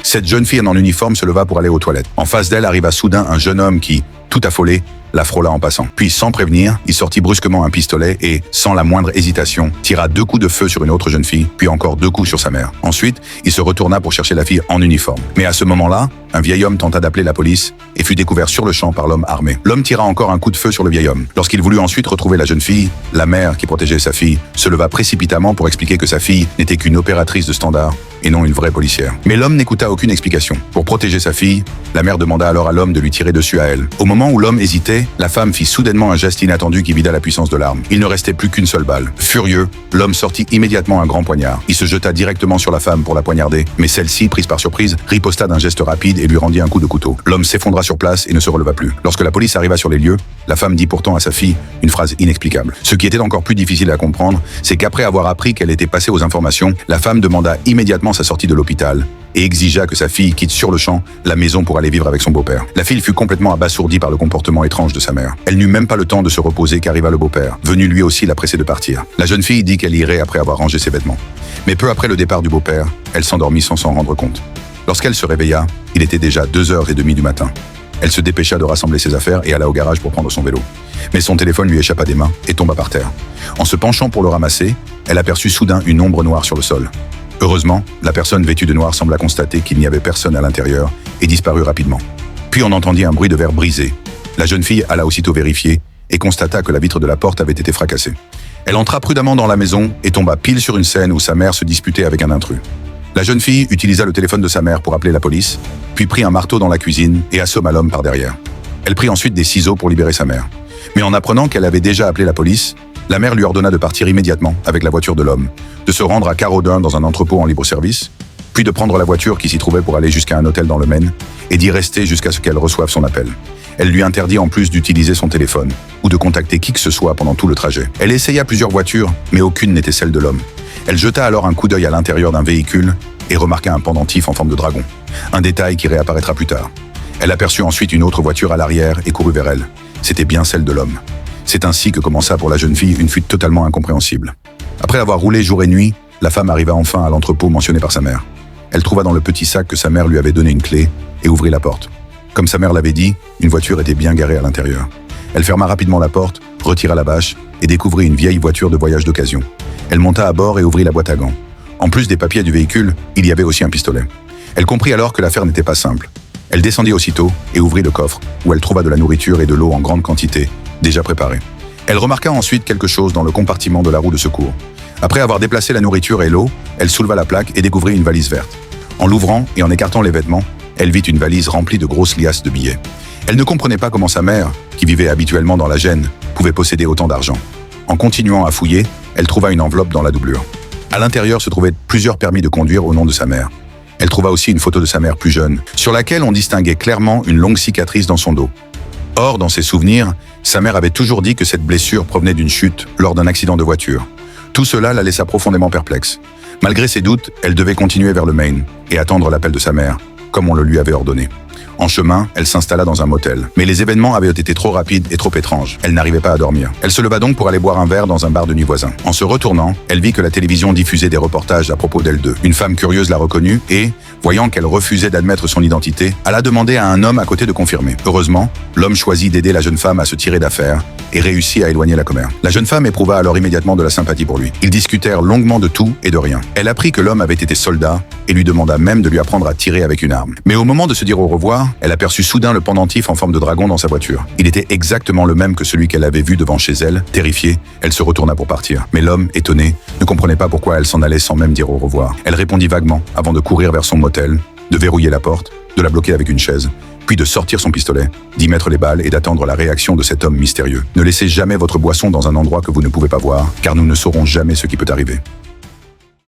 Cette jeune fille en uniforme se leva pour aller aux toilettes. En face d'elle arriva soudain un jeune homme qui, tout affolé, la frôla en passant. Puis, sans prévenir, il sortit brusquement un pistolet et, sans la moindre hésitation, tira 2 coups de feu sur une autre jeune fille, puis encore 2 coups sur sa mère. Ensuite, il se retourna pour chercher la fille en uniforme. Mais à ce moment-là, un vieil homme tenta d'appeler la police et fut découvert sur le champ par l'homme armé. L'homme tira encore un coup de feu sur le vieil homme. Lorsqu'il voulut ensuite retrouver la jeune fille, la mère qui protégeait sa fille se leva précipitamment pour expliquer que sa fille n'était qu'une opératrice de standard et non une vraie policière. Mais l'homme n'écouta aucune explication. Pour protéger sa fille, la mère demanda alors à l'homme de lui tirer dessus à elle. Au moment où l'homme hésitait, la femme fit soudainement un geste inattendu qui vida la puissance de l'arme. Il ne restait plus qu'une seule balle. Furieux, l'homme sortit immédiatement un grand poignard. Il se jeta directement sur la femme pour la poignarder, mais celle-ci, prise par surprise, riposta d'un geste rapide et lui rendit un coup de couteau. L'homme s'effondra sur place et ne se releva plus. Lorsque la police arriva sur les lieux, la femme dit pourtant à sa fille une phrase inexplicable. Ce qui était encore plus difficile à comprendre, c'est qu'après avoir appris qu'elle était passée aux informations, la femme demanda immédiatement sa sortie de l'hôpital et exigea que sa fille quitte sur le champ la maison pour aller vivre avec son beau-père. La fille fut complètement abasourdie par le comportement étrange de sa mère. Elle n'eut même pas le temps de se reposer qu'arriva le beau-père, venu lui aussi la presser de partir. La jeune fille dit qu'elle irait après avoir rangé ses vêtements. Mais peu après le départ du beau-père, elle s'endormit sans s'en rendre compte. Lorsqu'elle se réveilla, il était déjà 2h30 du matin. Elle se dépêcha de rassembler ses affaires et alla au garage pour prendre son vélo. Mais son téléphone lui échappa des mains et tomba par terre. En se penchant pour le ramasser, elle aperçut soudain une ombre noire sur le sol. Heureusement, la personne vêtue de noir sembla constater qu'il n'y avait personne à l'intérieur et disparut rapidement. Puis on entendit un bruit de verre brisé. La jeune fille alla aussitôt vérifier et constata que la vitre de la porte avait été fracassée. Elle entra prudemment dans la maison et tomba pile sur une scène où sa mère se disputait avec un intrus. La jeune fille utilisa le téléphone de sa mère pour appeler la police, puis prit un marteau dans la cuisine et assomma l'homme par derrière. Elle prit ensuite des ciseaux pour libérer sa mère. Mais en apprenant qu'elle avait déjà appelé la police, la mère lui ordonna de partir immédiatement avec la voiture de l'homme, de se rendre à Carodun dans un entrepôt en libre-service, puis de prendre la voiture qui s'y trouvait pour aller jusqu'à un hôtel dans le Maine et d'y rester jusqu'à ce qu'elle reçoive son appel. Elle lui interdit en plus d'utiliser son téléphone ou de contacter qui que ce soit pendant tout le trajet. Elle essaya plusieurs voitures, mais aucune n'était celle de l'homme. Elle jeta alors un coup d'œil à l'intérieur d'un véhicule et remarqua un pendentif en forme de dragon, un détail qui réapparaîtra plus tard. Elle aperçut ensuite une autre voiture à l'arrière et courut vers elle. C'était bien celle de l'homme. C'est ainsi que commença pour la jeune fille une fuite totalement incompréhensible. Après avoir roulé jour et nuit, la femme arriva enfin à l'entrepôt mentionné par sa mère. Elle trouva dans le petit sac que sa mère lui avait donné une clé et ouvrit la porte. Comme sa mère l'avait dit, une voiture était bien garée à l'intérieur. Elle ferma rapidement la porte, retira la bâche et découvrit une vieille voiture de voyage d'occasion. Elle monta à bord et ouvrit la boîte à gants. En plus des papiers du véhicule, il y avait aussi un pistolet. Elle comprit alors que l'affaire n'était pas simple. Elle descendit aussitôt et ouvrit le coffre, où elle trouva de la nourriture et de l'eau en grande quantité, déjà préparée. Elle remarqua ensuite quelque chose dans le compartiment de la roue de secours. Après avoir déplacé la nourriture et l'eau, elle souleva la plaque et découvrit une valise verte. En l'ouvrant et en écartant les vêtements, elle vit une valise remplie de grosses liasses de billets. Elle ne comprenait pas comment sa mère, qui vivait habituellement dans la Gênes, pouvait posséder autant d'argent. En continuant à fouiller, elle trouva une enveloppe dans la doublure. À l'intérieur se trouvaient plusieurs permis de conduire au nom de sa mère. Elle trouva aussi une photo de sa mère plus jeune, sur laquelle on distinguait clairement une longue cicatrice dans son dos. Or, dans ses souvenirs, sa mère avait toujours dit que cette blessure provenait d'une chute lors d'un accident de voiture. Tout cela la laissa profondément perplexe. Malgré ses doutes, elle devait continuer vers le Maine et attendre l'appel de sa mère, comme on le lui avait ordonné. En chemin, elle s'installa dans un motel. Mais les événements avaient été trop rapides et trop étranges. Elle n'arrivait pas à dormir. Elle se leva donc pour aller boire un verre dans un bar de nuit voisin. En se retournant, elle vit que la télévision diffusait des reportages à propos d'elle deux. Une femme curieuse la reconnut et, voyant qu'elle refusait d'admettre son identité, alla demander à un homme à côté de confirmer. Heureusement, l'homme choisit d'aider la jeune femme à se tirer d'affaire et réussit à éloigner la commère. La jeune femme éprouva alors immédiatement de la sympathie pour lui. Ils discutèrent longuement de tout et de rien. Elle apprit que l'homme avait été soldat et lui demanda même de lui apprendre à tirer avec une arme. Mais au moment de se dire au revoir, elle aperçut soudain le pendentif en forme de dragon dans sa voiture. Il était exactement le même que celui qu'elle avait vu devant chez elle. Terrifiée, elle se retourna pour partir. Mais l'homme, étonné, ne comprenait pas pourquoi elle s'en allait sans même dire au revoir. Elle répondit vaguement avant de courir vers son motel, de verrouiller la porte, de la bloquer avec une chaise, puis de sortir son pistolet, d'y mettre les balles et d'attendre la réaction de cet homme mystérieux. Ne laissez jamais votre boisson dans un endroit que vous ne pouvez pas voir, car nous ne saurons jamais ce qui peut arriver.